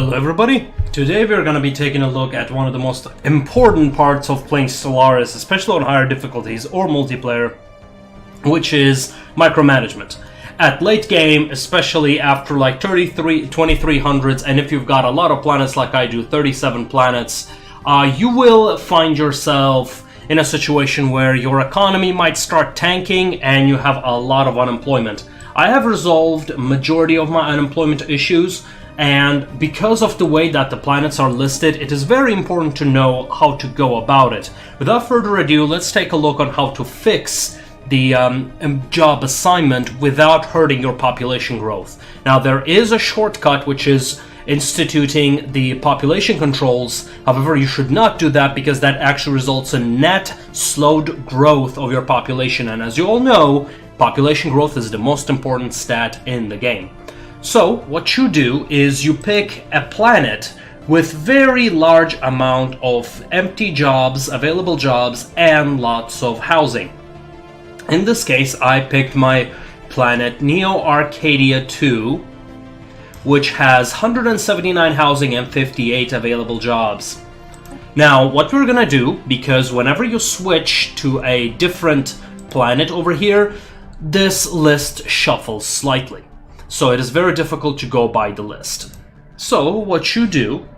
Hello everybody! Today we're going to be taking a look at one of the most important parts of playing Stellaris, especially on higher difficulties or multiplayer, which is micromanagement. At late game, especially after like 2300s, and if you've got a lot of planets like I do, 37 planets, you will find yourself in a situation where your economy might start tanking and you have a lot of unemployment. I have resolved majority of my unemployment issues, and because of the way that the planets are listed, it is very important to know how to go about it. Without further ado, let's take a look on how to fix the job assignment without hurting your population growth. Now, there is a shortcut, which is instituting the population controls. However, you should not do that because that actually results in net slowed growth of your population. And as you all know, population growth is the most important stat in the game. So what you do is you pick a planet with very large amount of empty jobs, available jobs, and lots of housing. In this case, I picked my planet Neo Arcadia 2, which has 179 housing and 58 available jobs. Now, what we're gonna do, because whenever you switch to a different planet over here, this list shuffles slightly. So it is very difficult to go by the list. So what you do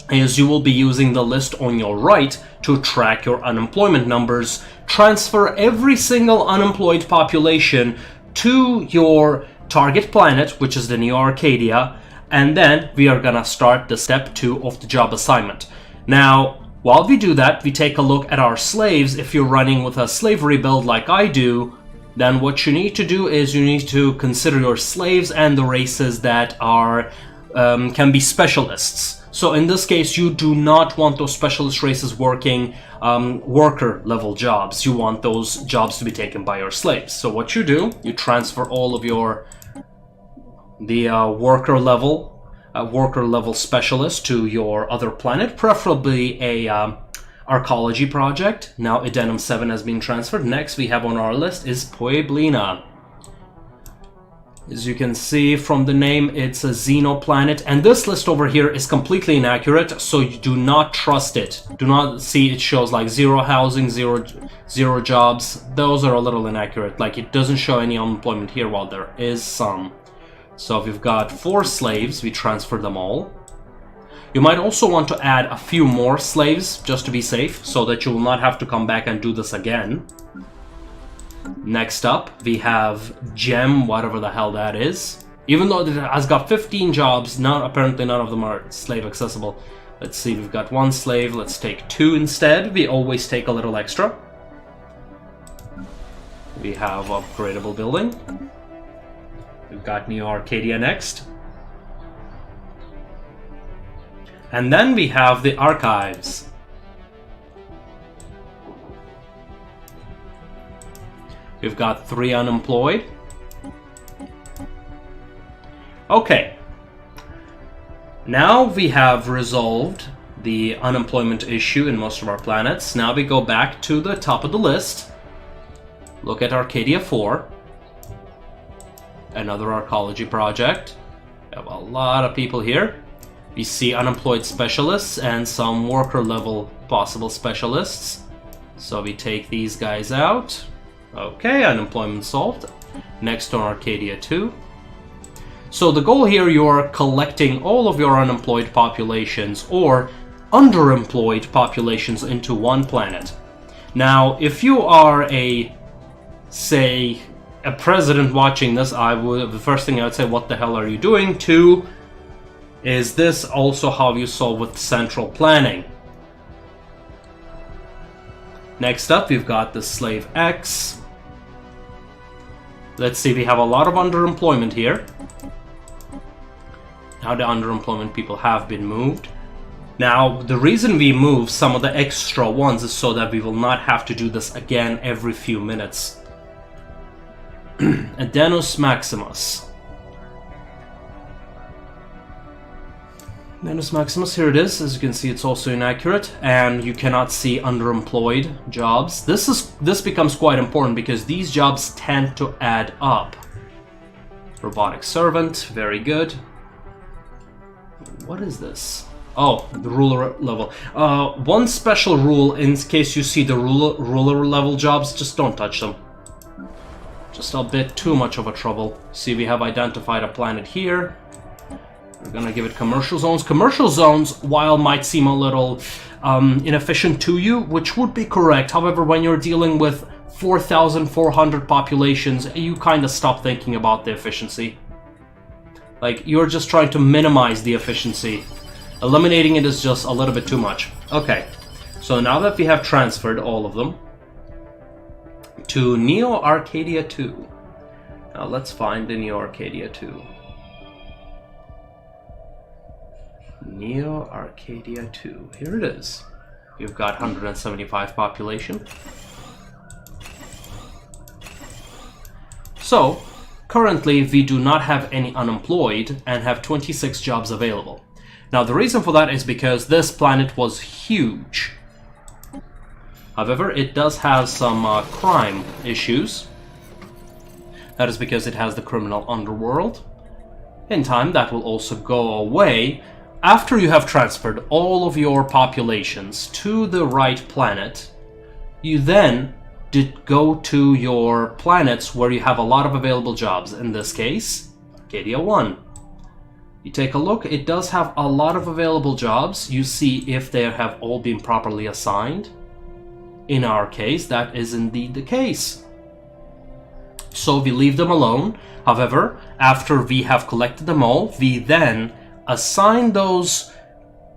is you will be using the list on your right to track your unemployment numbers, transfer every single unemployed population to your target planet, which is the Neo Arcadia, and then we are gonna start the step 2 of the job assignment. Now, while we do that, we take a look at our slaves. If you're running with a slavery build like I do, then what you need to do is you need to consider your slaves and the races that are can be specialists. So in this case, you do not want those specialist races working worker level jobs. You want those jobs to be taken by your slaves. So what you do, you transfer all of your worker level specialists to your other planet, preferably a archaeology project. Now Adenum 7 has been transferred. Next we have on our list is Pueblina. As you can see from the name, it's a xenoplanet, and this list over here is completely inaccurate, so you do not trust it. Do not see it shows like 0 housing, zero jobs. Those are a little inaccurate. Like, it doesn't show any unemployment here while there is some. So if you've got 4 slaves, we transfer them all. You might also want to add a few more slaves just to be safe, so that you will not have to come back and do this again. Next up, we have Gem, whatever the hell that is. Even though it has got 15 jobs, apparently none of them are slave accessible. Let's see, we've got 1 slave, let's take 2 instead. We always take a little extra. We have upgradable building. We've got Neo Arcadia next. And then we have the archives. We've got 3 unemployed. Okay. Now we have resolved the unemployment issue in most of our planets. Now we go back to the top of the list. Look at Arcadia 4. Another archaeology project. We have a lot of people here. We see unemployed specialists and some worker level possible specialists. So we take these guys out. Okay, unemployment solved. Next on Arcadia 2. So the goal here, you're collecting all of your unemployed populations or underemployed populations into one planet. Now, if you are say, a president watching this, the first thing I would say, what the hell are you doing? 2, is this also how you solve with central planning? Next up, we've got the Slave X. Let's see, we have a lot of underemployment here. Now the underemployment people have been moved. Now, the reason we move some of the extra ones is so that we will not have to do this again every few minutes. Adenus Maximus. Adenus Maximus, here it is. As you can see, it's also inaccurate, and you cannot see underemployed jobs. This becomes quite important because these jobs tend to add up. Robotic servant, very good. What is this? Oh, the ruler level. One special rule in case you see the ruler level jobs, just don't touch them. Just a bit too much of a trouble. See, we have identified a planet here. We're gonna give it commercial zones. Commercial zones, while might seem a little inefficient to you, which would be correct. However, when you're dealing with 4,400 populations, you kind of stop thinking about the efficiency. Like, you're just trying to minimize the efficiency. Eliminating it is just a little bit too much. Okay, so now that we have transferred all of them to Neo Arcadia 2. Now let's find the Neo Arcadia 2. Neo Arcadia 2. Here it is. We've got 175 population. So, currently we do not have any unemployed and have 26 jobs available. Now the reason for that is because this planet was huge. However, it does have some crime issues. That is because it has the criminal underworld. In time, that will also go away. After you have transferred all of your populations to the right planet, you then go to your planets where you have a lot of available jobs. In this case, Arcadia 1. You take a look, it does have a lot of available jobs. You see if they have all been properly assigned. In our case, that is indeed the case. So we leave them alone. However, after we have collected them all, we then assign those,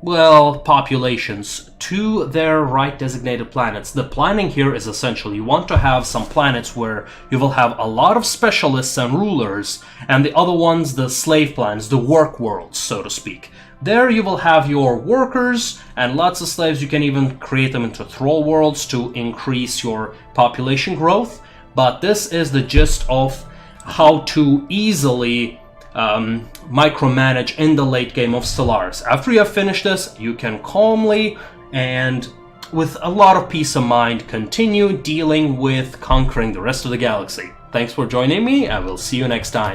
well, populations to their right designated planets. The planning here is essential. You want to have some planets where you will have a lot of specialists and rulers, and the other ones, the slave planets, the work worlds, so to speak. There you will have your workers and lots of slaves. You can even create them into thrall worlds to increase your population growth. But this is the gist of how to easily micromanage in the late game of Stellaris. After you have finished this, you can calmly and with a lot of peace of mind continue dealing with conquering the rest of the galaxy. Thanks for joining me, and we'll see you next time.